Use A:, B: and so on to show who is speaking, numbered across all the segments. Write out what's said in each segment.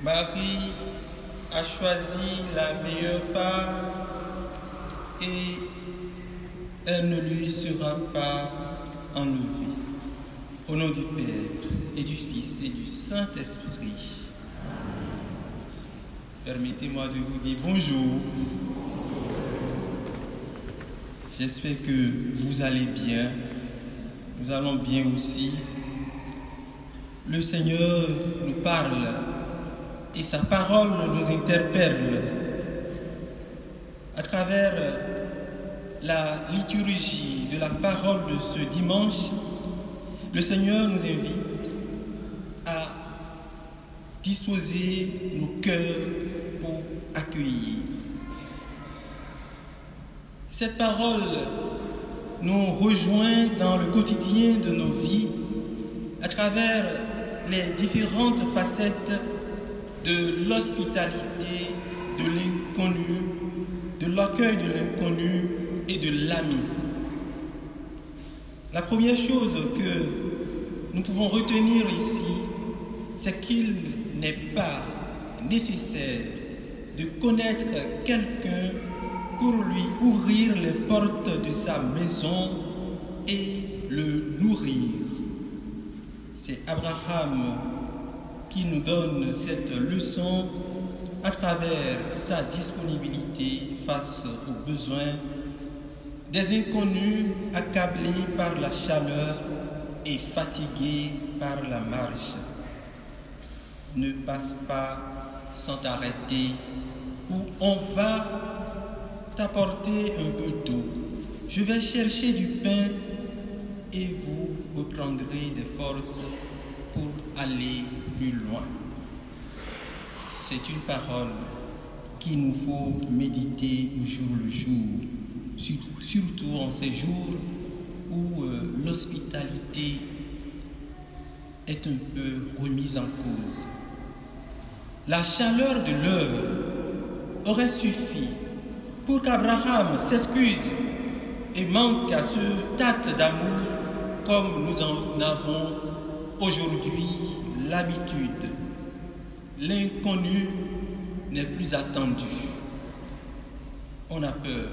A: Marie a choisi la meilleure part et elle ne lui sera pas enlevée. Au nom du Père et du Fils et du Saint-Esprit. Permettez-moi de vous dire bonjour. J'espère que vous allez bien. Nous allons bien aussi. Le Seigneur nous parle et sa parole nous interpelle à travers la liturgie de la parole de ce dimanche. Le Seigneur nous invite à disposer nos cœurs pour accueillir. Cette parole nous rejoint dans le quotidien de nos vies à travers les différentes facettes de l'hospitalité, de l'inconnu, de l'accueil de l'inconnu et de l'ami. La première chose que nous pouvons retenir ici, c'est qu'il n'est pas nécessaire de connaître quelqu'un pour lui ouvrir les portes de sa maison et le nourrir. C'est Abraham qui nous donne cette leçon à travers sa disponibilité face aux besoins des inconnus accablés par la chaleur et fatigués par la marche. Ne passe pas sans t'arrêter, ou on va t'apporter un peu d'eau. Je vais chercher du pain et vous reprendrez des forces pour aller plus loin. C'est une parole qu'il nous faut méditer au jour le jour, surtout en ces jours où l'hospitalité est un peu remise en cause. La chaleur de l'heure aurait suffi pour qu'Abraham s'excuse et manque à ce tact d'amour comme nous en avons aujourd'hui l'habitude. L'inconnu n'est plus attendu. On a peur.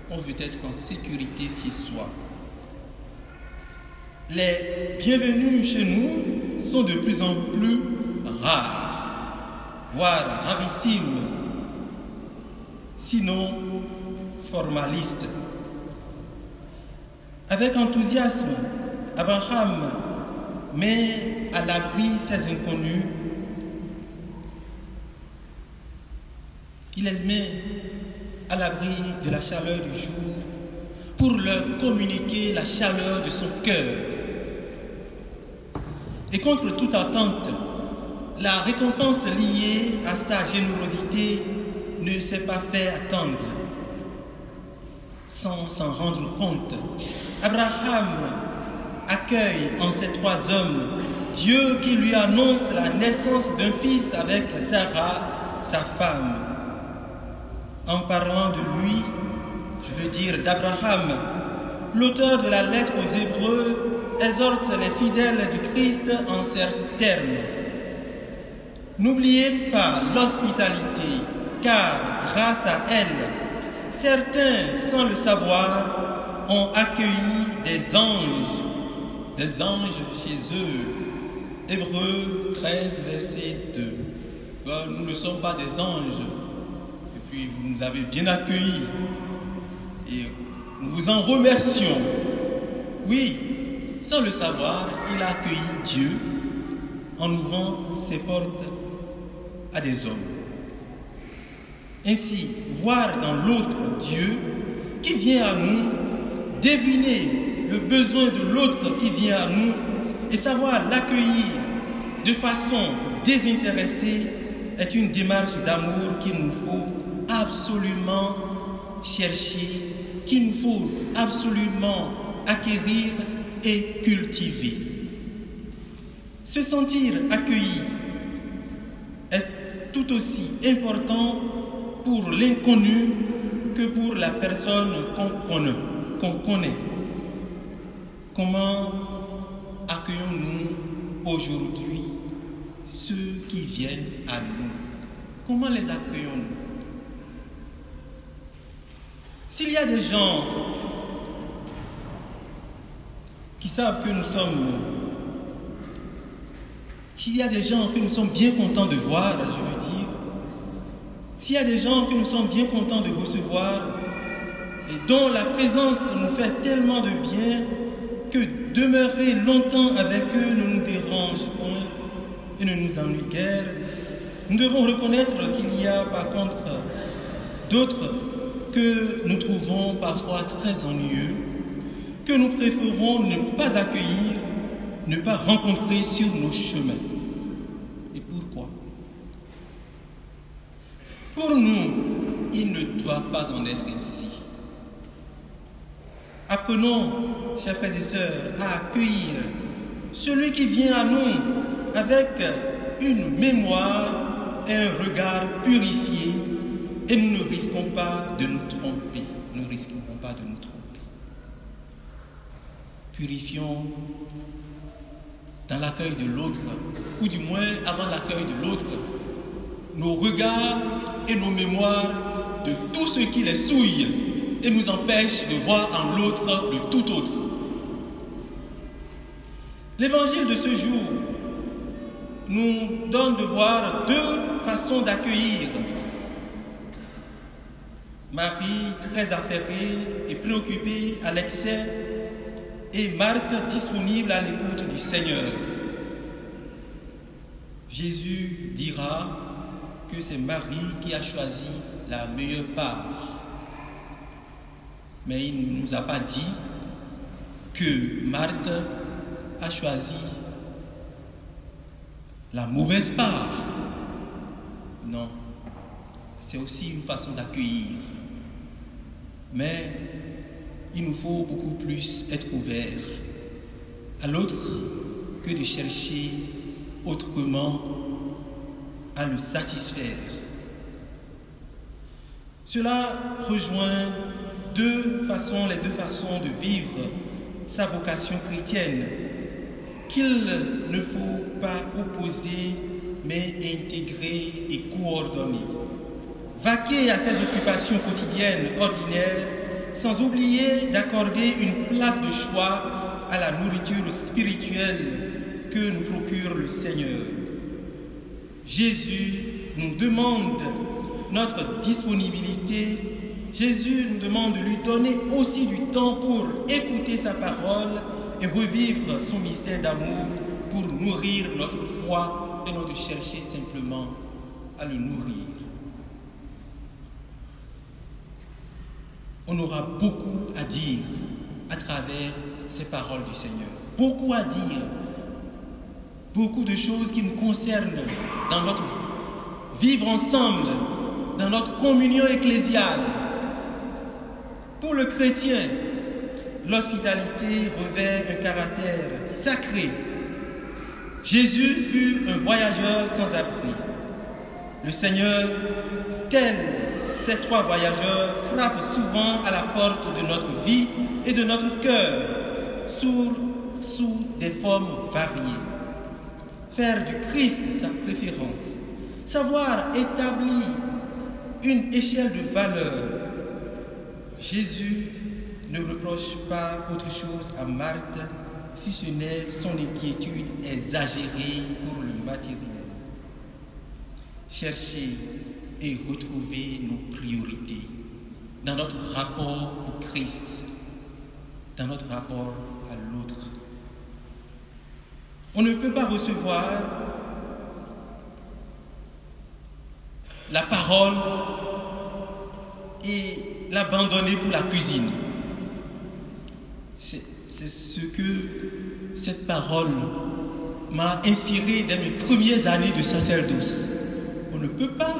A: On veut être en sécurité chez soi. Les bienvenus chez nous sont de plus en plus rares, voire rarissimes, sinon formalistes. Avec enthousiasme, Abraham met à l'abri ces inconnus. Il les met à l'abri de la chaleur du jour pour leur communiquer la chaleur de son cœur. Et contre toute attente, la récompense liée à sa générosité ne s'est pas fait attendre. Sans s'en rendre compte, Abraham accueille en ces trois hommes Dieu qui lui annonce la naissance d'un fils avec Sarah, sa femme. En parlant de lui, je veux dire d'Abraham, l'auteur de la lettre aux Hébreux exhorte les fidèles du Christ en ces termes. N'oubliez pas l'hospitalité, car grâce à elle, certains, sans le savoir, ont accueilli des anges chez eux. Hébreux 13, verset 2. Nous ne sommes pas des anges. Et puis vous nous avez bien accueillis. Et nous vous en remercions. Oui, sans le savoir, il a accueilli Dieu en ouvrant ses portes à des hommes. Ainsi, voir dans l'autre Dieu qui vient à nous, deviner le besoin de l'autre qui vient à nous et savoir l'accueillir de façon désintéressée est une démarche d'amour qu'il nous faut absolument chercher, qu'il nous faut absolument acquérir et cultiver. Se sentir accueilli est tout aussi important pour l'inconnu que pour la personne qu'on connaît. Comment accueillons-nous aujourd'hui ceux qui viennent à nous? Comment les accueillons-nous? S'il y a des gens qui savent que nous sommes... S'il y a des gens que nous sommes bien contents de voir, je veux dire, s'il y a des gens que nous sommes bien contents de recevoir et dont la présence nous fait tellement de bien que demeurer longtemps avec eux ne nous dérange point et ne nous ennuie guère, nous devons reconnaître qu'il y a par contre d'autres que nous trouvons parfois très ennuyeux, que nous préférons ne pas accueillir, ne pas rencontrer sur nos chemins. Et pourquoi? Pour nous, il ne doit pas en être ainsi. Apprenons, chers frères et sœurs, à accueillir celui qui vient à nous avec une mémoire et un regard purifié, et nous ne risquons pas de nous tromper. Nous ne risquons pas de nous tromper. Purifions dans l'accueil de l'autre, ou du moins avant l'accueil de l'autre, nos regards et nos mémoires de tout ce qui les souille et nous empêche de voir en l'autre le tout autre. L'évangile de ce jour nous donne de voir deux façons d'accueillir. Marie, très affairée et préoccupée à l'excès, et Marthe, disponible à l'écoute du Seigneur. Jésus dira que c'est Marie qui a choisi la meilleure part. Mais il ne nous a pas dit que Marthe a choisi la mauvaise part. Non, c'est aussi une façon d'accueillir. Mais il nous faut beaucoup plus être ouverts à l'autre que de chercher autrement à le satisfaire. Cela rejoint les deux façons de vivre sa vocation chrétienne, qu'il ne faut pas opposer, mais intégrer et coordonner. Vaquer à ses occupations quotidiennes ordinaires, sans oublier d'accorder une place de choix à la nourriture spirituelle que nous procure le Seigneur. Jésus nous demande notre disponibilité. Jésus nous demande de lui donner aussi du temps pour écouter sa parole et revivre son mystère d'amour pour nourrir notre foi et non de chercher simplement à le nourrir. On aura beaucoup à dire à travers ces paroles du Seigneur. Beaucoup à dire. Beaucoup de choses qui nous concernent dans notre vivre ensemble, dans notre communion ecclésiale. Pour le chrétien, l'hospitalité revêt un caractère sacré. Jésus fut un voyageur sans abri. Le Seigneur, tel ces trois voyageurs, frappent souvent à la porte de notre vie et de notre cœur sous des formes variées. Faire du Christ sa préférence, savoir établir une échelle de valeur. Jésus ne reproche pas autre chose à Marthe si ce n'est son inquiétude exagérée pour le matériel. Chercher et retrouver nos priorités dans notre rapport au Christ, dans notre rapport à l'autre. On ne peut pas recevoir la parole et l'abandonner pour la cuisine. C'est ce que cette parole m'a inspiré dès mes premières années de sacerdoce. On ne peut pas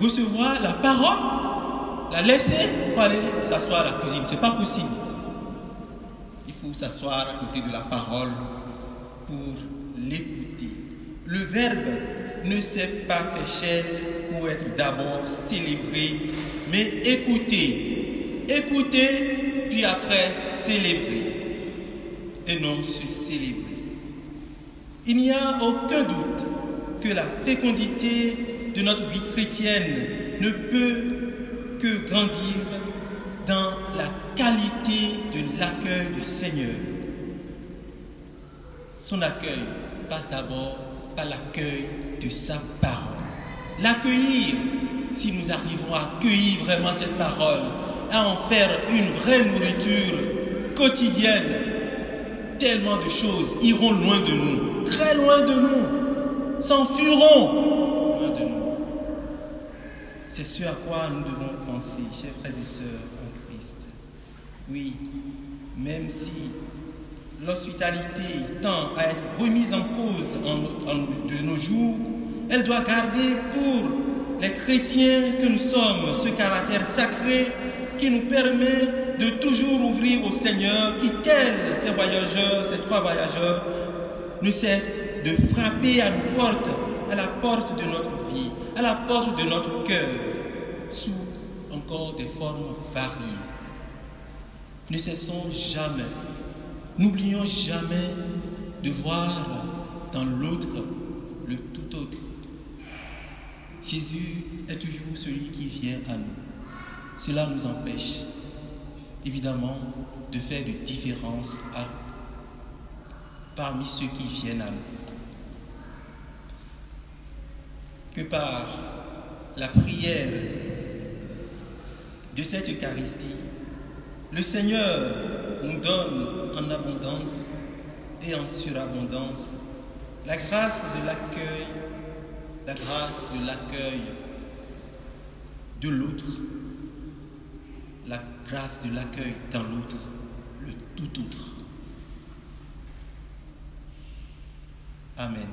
A: recevoir la parole, la laisser pour aller s'asseoir à la cuisine. Ce n'est pas possible. Il faut s'asseoir à côté de la parole pour l'écouter. Le Verbe ne s'est pas fait chair pour être d'abord célébré, mais écouter. Écouter, puis après célébrer. Et non se célébrer. Il n'y a aucun doute que la fécondité de notre vie chrétienne ne peut que grandir dans la qualité de l'accueil du Seigneur. Son accueil passe d'abord par l'accueil de sa parole. L'accueillir, si nous arrivons à accueillir vraiment cette parole, à en faire une vraie nourriture quotidienne, tellement de choses iront loin de nous, très loin de nous, s'enfuiront loin de nous. C'est ce à quoi nous devons penser, chers frères et sœurs en Christ. Oui, même si l'hospitalité tend à être remise en cause de nos jours, elle doit garder pour les chrétiens que nous sommes ce caractère sacré qui nous permet de toujours ouvrir au Seigneur, qui, tels ces voyageurs, ces trois voyageurs, ne cessent de frapper à nos portes, à la porte de notre vie, à la porte de notre cœur, sous encore des formes variées. Ne cessons jamais, n'oublions jamais de voir dans l'autre le tout autre. Jésus est toujours celui qui vient à nous. Cela nous empêche, évidemment, de faire de différence parmi ceux qui viennent à nous. Que par la prière de cette Eucharistie, le Seigneur nous donne en abondance et en surabondance la grâce de l'accueil, de l'autre, la grâce de l'accueil dans l'autre, le tout autre. Amen.